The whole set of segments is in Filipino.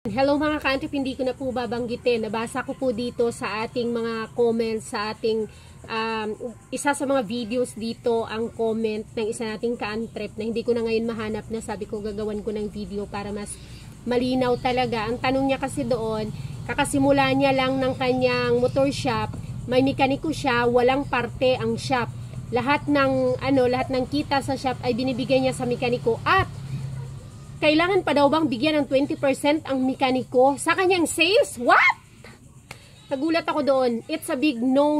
Hello mga ka-antrip, hindi ko na po babanggitin. Nabasa ko po dito sa ating mga comments, sa ating isa sa mga videos dito, ang comment ng isa nating ka-antrip na hindi ko na ngayon mahanap na sabi ko gagawan ko ng video para mas malinaw talaga. Ang tanong niya kasi doon, kakasimula niya lang ng kanyang motor shop, may mekaniko siya, walang parte ang shop. Lahat ng kita sa shop ay binibigay niya sa mekaniko at kailangan pa daw bang bigyan ng 20% ang mekaniko sa kanyang sales? What? Nagulat ako doon. It's a big no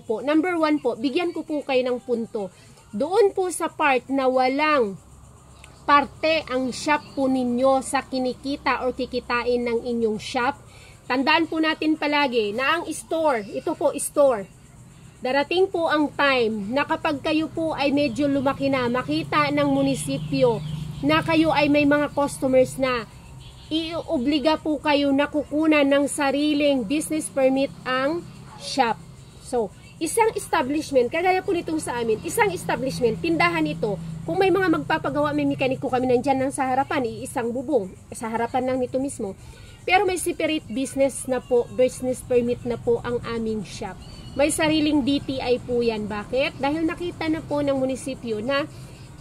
po. Number 1 po, bigyan ko po kayo ng punto. Doon po sa part na walang parte ang shop po ninyo sa kinikita or kikitain ng inyong shop. Tandaan po natin palagi na ang store, ito po store. Darating po ang time na kapag kayo po ay medyo lumaki na, makita ng munisipyo na kayo ay may mga customers na, ioobliga po kayo na kukunan ng sariling business permit ang shop. So, isang establishment, kagaya po nitong sa amin, isang establishment, tindahan ito, kung may mga magpapagawa, may mekaniko kami nandyan ng sa harapan, isang bubong, sa harapan lang nito mismo. Pero may separate business na po, business permit na po ang aming shop. May sariling DTI po yan. Bakit? Dahil nakita na po ng munisipyo na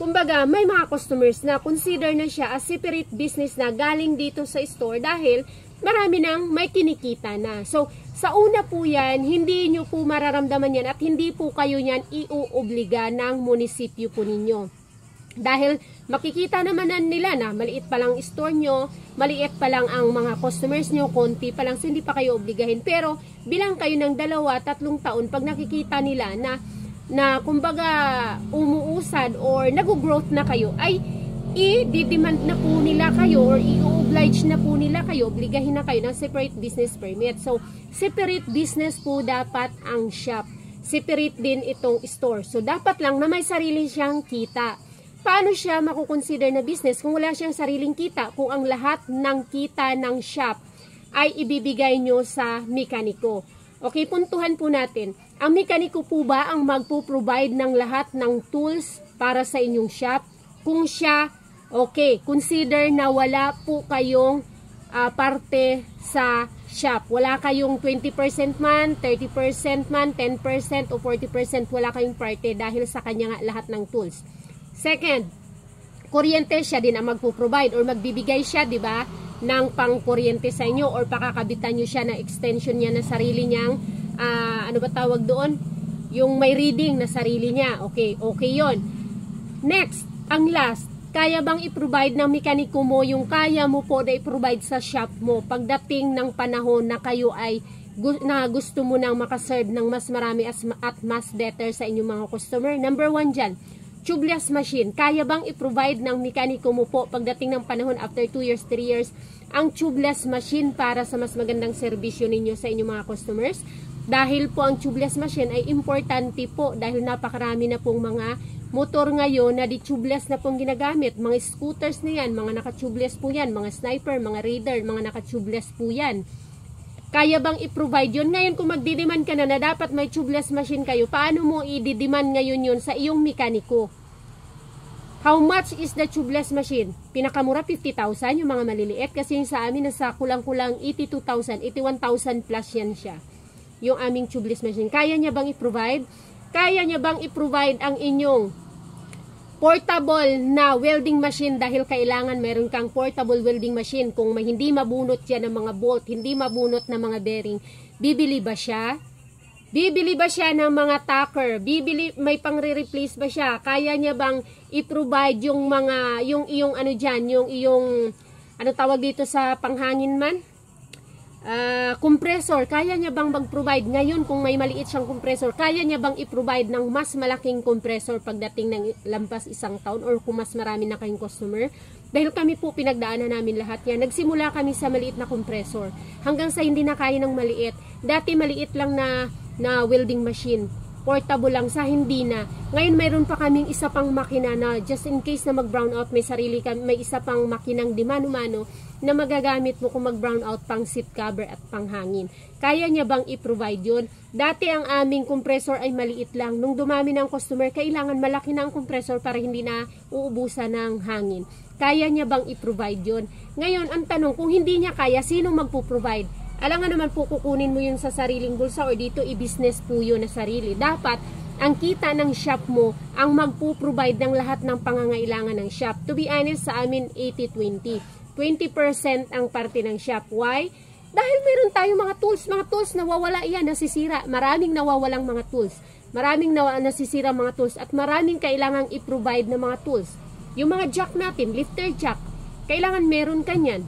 kumbaga, may mga customers na consider na siya as separate business na galing dito sa store dahil marami nang may kinikita na. So, sa una po yan, hindi nyo po mararamdaman yan at hindi po kayo yan iuobliga ng munisipyo po ninyo. Dahil makikita naman nila na maliit pa lang store nyo, maliit pa lang ang mga customers nyo, konti pa lang, so hindi pa kayo obligahin. Pero, bilang kayo ng 2-3 taon, pag nakikita nila na kumbaga umuusad or nag-growth na kayo, ay i-demand na po nila kayo or i-oblige na po nila kayo, obligahin na kayo ng separate business permit. So, separate business po dapat ang shop. Separate din itong store. So, dapat lang na may sarili siyang kita. Paano siya makukonsider na business kung wala siyang sariling kita? Kung ang lahat ng kita ng shop ay ibibigay nyo sa mekaniko. Okay, puntuhan po natin. Ang mekaniko po ba ang magpo-provide ng lahat ng tools para sa inyong shop? Kung siya, okay, consider na wala po kayong parte sa shop. Wala kayong 20% man, 30% man, 10% o 40%, wala kayong parte dahil sa kanya nga lahat ng tools. Second, kuryente siya din ang magpo-provide or magbibigay siya, di ba, ng pang-kuryente sa inyo or pakakabitan nyo siya ng extension niya na sarili niyang ano ba tawag doon? Yung may reading na sarili niya. Okay, okay yon. Next, ang last, kaya bang i-provide ng mekaniko mo yung kaya mo po na i-provide sa shop mo pagdating ng panahon na kayo ay na gusto mo nang makaserve ng mas marami at mas better sa inyong mga customer? Number 1 dyan, tubeless machine. Kaya bang i-provide ng mekaniko mo po pagdating ng panahon after 2 years, 3 years, ang tubeless machine para sa mas magandang serbisyo ninyo sa inyong mga customers? Dahil po ang tubeless machine ay importante po dahil napakarami na pong mga motor ngayon na di tubeless na pong ginagamit. Mga scooters na yan, mga naka-tubeless po yan, mga sniper, mga raider, mga naka-tubeless po yan. Kaya bang i-provide yun? Ngayon kung magdidemand ka na dapat may tubeless machine kayo, paano mo i-demand ngayon yun sa iyong mekaniko? How much is the tubeless machine? Pinakamura 50,000 yung mga maliliit kasi yung sa amin nasa kulang-kulang 82,000, 81,000 plus yan siya. Yung aming tubeless machine. Kaya niya bang i-provide? Kaya niya bang i-provide ang inyong portable na welding machine dahil kailangan meron kang portable welding machine. Kung may hindi mabunot yan ng mga bolt, hindi mabunot ng mga bearing, bibili ba siya? Bibili ba siya ng mga tacker? Bibili, may pang-re-replace ba siya? Kaya niya bang i-provide yung mga, yung iyong ano dyan, yung iyong, ano tawag dito sa panghangin man? Compressor, kaya niya bang mag-provide ngayon kung may maliit siyang compressor, kaya niya bang i-provide ng mas malaking compressor pagdating ng lampas 1 taon or kung mas marami na kayong customer? Dahil kami po pinagdaanan namin lahat yan. Nagsimula kami sa maliit na compressor hanggang sa hindi na kaya ng maliit. Dati maliit lang na welding machine, portable lang sa hindi na. Ngayon mayroon pa kaming isa pang makina na just in case na mag-brown out, may sarili kami, may isa pang makinang di mano-mano na magagamit mo kung mag-brown out pang seat cover at panghangin. Kaya niya bang i-provide yun? Dati ang aming compressor ay maliit lang. Nung dumami ng customer, kailangan malaki na ang compressor para hindi na uubusan ng hangin. Kaya niya bang i-provide yun? Ngayon, ang tanong, kung hindi niya kaya, sino magpo-provide? Alam nga naman po, kukunin mo yun sa sariling bulsa or dito i-business po yun na sarili. Dapat, ang kita ng shop mo ang magpo-provide ng lahat ng pangangailangan ng shop. To be honest, sa amin 80-20. 20% ang parte ng shop. Why? Dahil meron tayong mga tools nawawala yan, nasisira. Maraming nawawalang mga tools. Maraming nasisira mga tools at maraming kailangang i-provide na mga tools. Yung mga jack natin, lifter jack, kailangan meron ka niyan.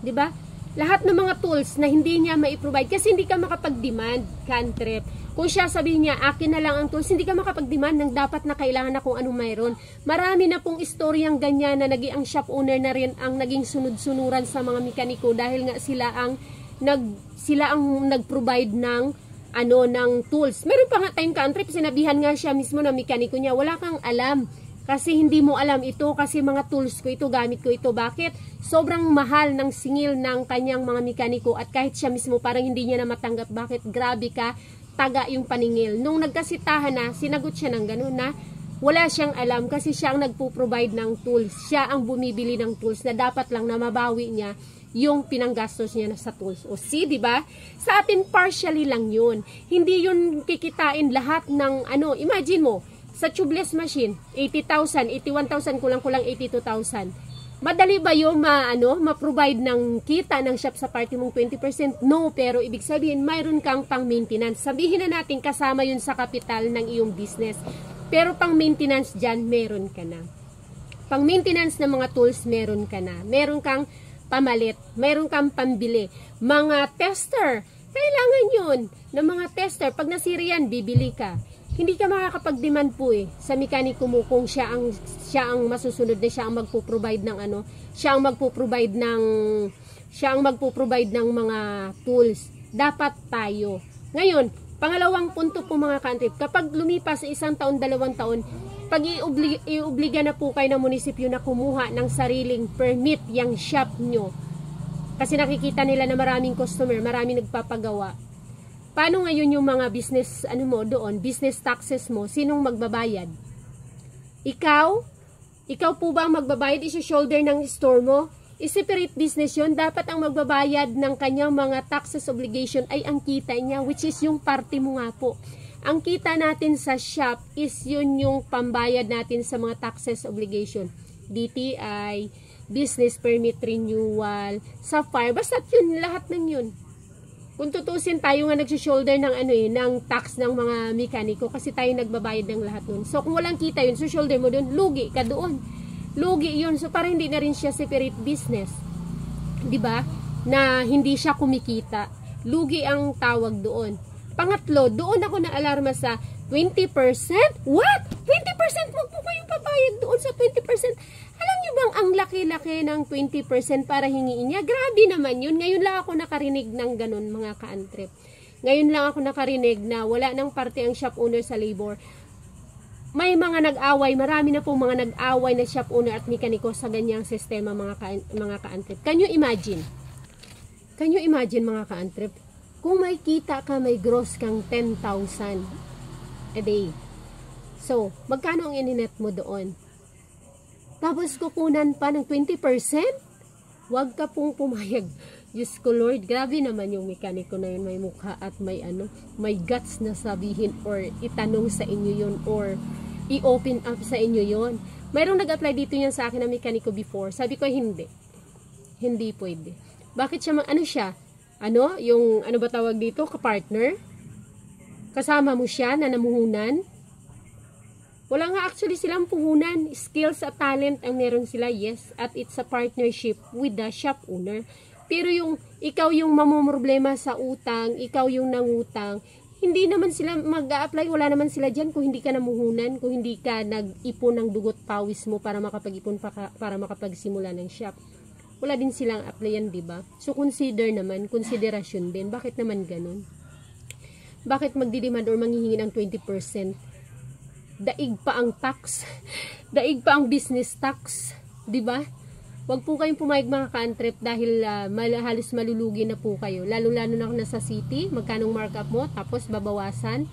'Di ba? Lahat ng mga tools na hindi niya mai-provide kasi hindi ka makapag-demand, Cantrip. Kung siya sabihin niya, akin na lang ang tools, hindi ka makapag-demand ng dapat na kailangan na kung anong mayroon. Marami na pong istoryang ganyan na naging ang shop owner na rin ang naging sunod-sunuran sa mga mekaniko dahil nga sila ang nag-provide ng ng tools. Meron pa nga tayong Cantrip, sinabihan nga siya mismo ng mekaniko niya, wala kang alam. Kasi hindi mo alam ito, kasi mga tools ko ito, gamit ko ito. Bakit? Sobrang mahal ng singil ng kanyang mga mekaniko at kahit siya mismo parang hindi niya na matanggap. Bakit? Grabe ka, taga yung paningil. Nung nagkasitahan na, sinagot siya ng ganun na wala siyang alam kasi siya ang nagpo-provide ng tools. Siya ang bumibili ng tools na dapat lang na mabawi niya yung pinanggastos niya sa tools. O see, di ba? Sa atin partially lang yun. Hindi yun kikitain lahat ng imagine mo, sa tubeless machine, 80,000, 81,000, kulang-kulang 82,000. Madali ba yung ma-provide ng kita ng shop sa party mong 20%? No, pero ibig sabihin, mayroon kang pang-maintenance. Sabihin na natin kasama yun sa kapital ng iyong business. Pero pang-maintenance dyan, meron ka na. Pang-maintenance ng mga tools, meron ka na. Meron kang pamalit, meron kang pambili. Mga tester, kailangan yun. Ng mga tester, pag nasira yan, bibili ka. Hindi ka makakapag-demand po sa mekaniko mo kung siya ang masusunod na siya ang magpo-provide ng siya ang magpo-provide ng mga tools. Dapat tayo. Ngayon, pangalawang punto po mga Cantrip, kapag lumipas sa 1 taon, 2 taon, pag iubliga na po kayo ng munisipyo na kumuha ng sariling permit yung shop nyo. Kasi nakikita nila na maraming customer, maraming nagpapagawa. Paano ngayon yung mga business, business taxes mo, sinong magbabayad? Ikaw? Ikaw po ba ang magbabayad? Isi-shoulder ng store mo? I-separate business yun. Dapat ang magbabayad ng kanyang mga taxes obligation ay ang kita niya, which is yung parte mo nga po. Ang kita natin sa shop is yun yung pambayad natin sa mga taxes obligation. DTI, business permit renewal, Sapphire, basta yun, lahat ng yun. Kung tutusin tayo nga nag-shoulder ng tax ng mga mekaniko kasi tayo nagbabayad ng lahat nun. So kung walang kita yun, so shoulder mo dun, lugi ka doon. Lugi yun. So parang hindi na rin siya separate business. 'Di ba? Na hindi siya kumikita. Lugi ang tawag doon. Pangatlo, doon ako na alarma sa 20%. What? 20% mo po kayong pabayad doon sa 20%. Alam niyo bang ang laki-laki ng 20% para hingiin niya? Grabe naman yun. Ngayon lang ako nakarinig ng ganun, mga ka-antrip. Ngayon lang ako nakarinig na wala nang parte ang shop owner sa labor. May mga nag-away, marami na po mga nag-away na shop owner at mekaniko sa ganyang sistema, mga ka-antrip. Can you imagine? Can you imagine, mga ka-antrip? Kung may kita ka, may gross kang 10,000 a day. So, magkano ang ininet mo doon? Tapos kukunan pa ng 20%? Huwag ka pong pumayag. Diyos ko Lord, grabe naman yung mekaniko na yun. May mukha at may may guts na sabihin or itanong sa inyo yun or i-open up sa inyo yun. Mayroong nag-apply dito yan sa akin na mekaniko before. Sabi ko, hindi. Hindi pwede. Bakit siya, yung ba tawag dito? Kapartner? Kasama mo siya na namuhunan? Wala nga actually silang puhunan. Skills at talent ang meron sila, yes. At it's a partnership with the shop owner. Pero ikaw yung mamumroblema sa utang, ikaw yung nangutang, hindi naman sila mag-a-apply, wala naman sila dyan kung hindi ka namuhunan, kung hindi ka nag-ipon ng dugot pawis mo para makapag-ipon para makapagsimula ng shop. Wala din silang applyan, diba? So consider naman, konsiderasyon din. Bakit naman ganun? Bakit magdidemand or manghihingi ng 20%? Daig pa ang tax, daig pa ang business tax, 'di ba? Huwag po kayong pumayag, mga ka-antrip, dahil halos malulugi na po kayo. Lalo-lalo na nasa city, magkanong markup mo, tapos babawasan,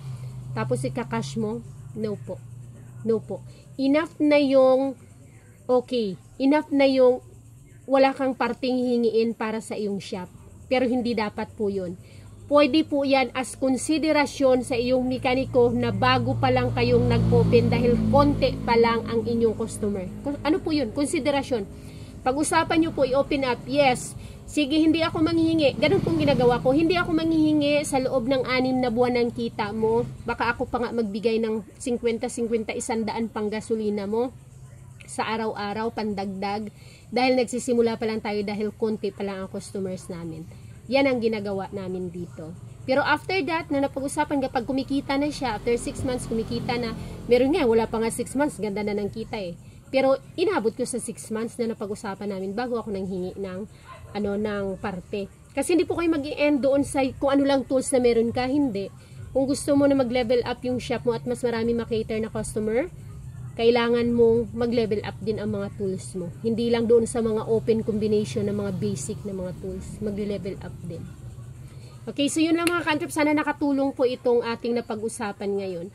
tapos ikakash mo. No po. No po. Enough na yung okay, enough na yung wala kang parting hingiin para sa iyong shop. Pero hindi dapat po yun. Pwede po yan as konsiderasyon sa iyong mekaniko na bago pa lang kayong nag-open dahil konti pa lang ang inyong customer. Ano po yun? Konsiderasyon. Pag-usapan nyo po, i-open up, yes, sige, hindi ako manghihingi. Ganun pong ginagawa ko. Hindi ako manghihingi sa loob ng 6 na buwan ng kita mo. Baka ako pa nga magbigay ng 50, 100 pang gasolina mo sa araw-araw, pandagdag. Dahil nagsisimula pa lang tayo dahil konti pa lang ang customers namin. Yan ang ginagawa namin dito. Pero after that, na napag-usapan, kapag kumikita na siya, after 6 months, kumikita na, meron nga, wala pa nga 6 months, ganda na ng kita eh. Pero inabot ko sa 6 months na napag-usapan namin bago ako nanghingi ng ng parte. Kasi hindi po kayo mag-i-end doon sa kung ano lang tools na meron ka, hindi. Kung gusto mo na mag-level up yung shop mo at mas marami makater na customer, kailangan mong mag-level up din ang mga tools mo. Hindi lang doon sa mga open combination ng mga basic na mga tools. Mag-level up din. Okay, so yun lang mga ka-antrep. Sana nakatulong po itong ating napag-usapan ngayon.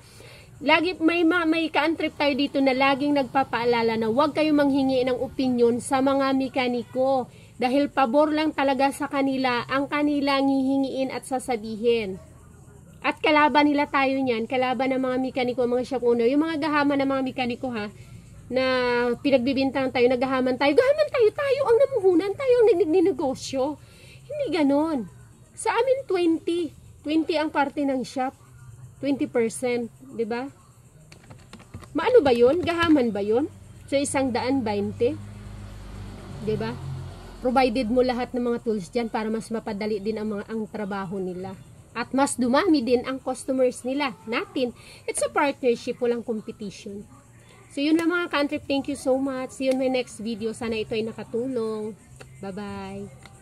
Lagi may ka-antrep tayo dito na laging nagpapaalala na huwag kayo manghingi ng opinion sa mga mekaniko. Dahil pabor lang talaga sa kanila ang kanilang hihingiin at sasabihin. At kalaban nila tayo niyan, kalaban ng mga mekaniko, mga shop owner, yung mga gahaman ng mga mekaniko ha, na pinagbibintangan tayo, naghahaman tayo, gahaman tayo ang namuhunan, tayo ang nagnegosyo. Hindi ganon. Sa amin 20 ang parte ng shop, 20%, di ba? Maano ba yun? Gahaman ba yun? So 120, di ba? Provided mo lahat ng mga tools dyan para mas mapadali din ang trabaho nila. At mas dumami din ang customers nila, natin. It's a partnership, walang competition. So yun lang mga ka-antrep, thank you so much. See you in my next video. Sana ito ay nakatulong. Bye-bye.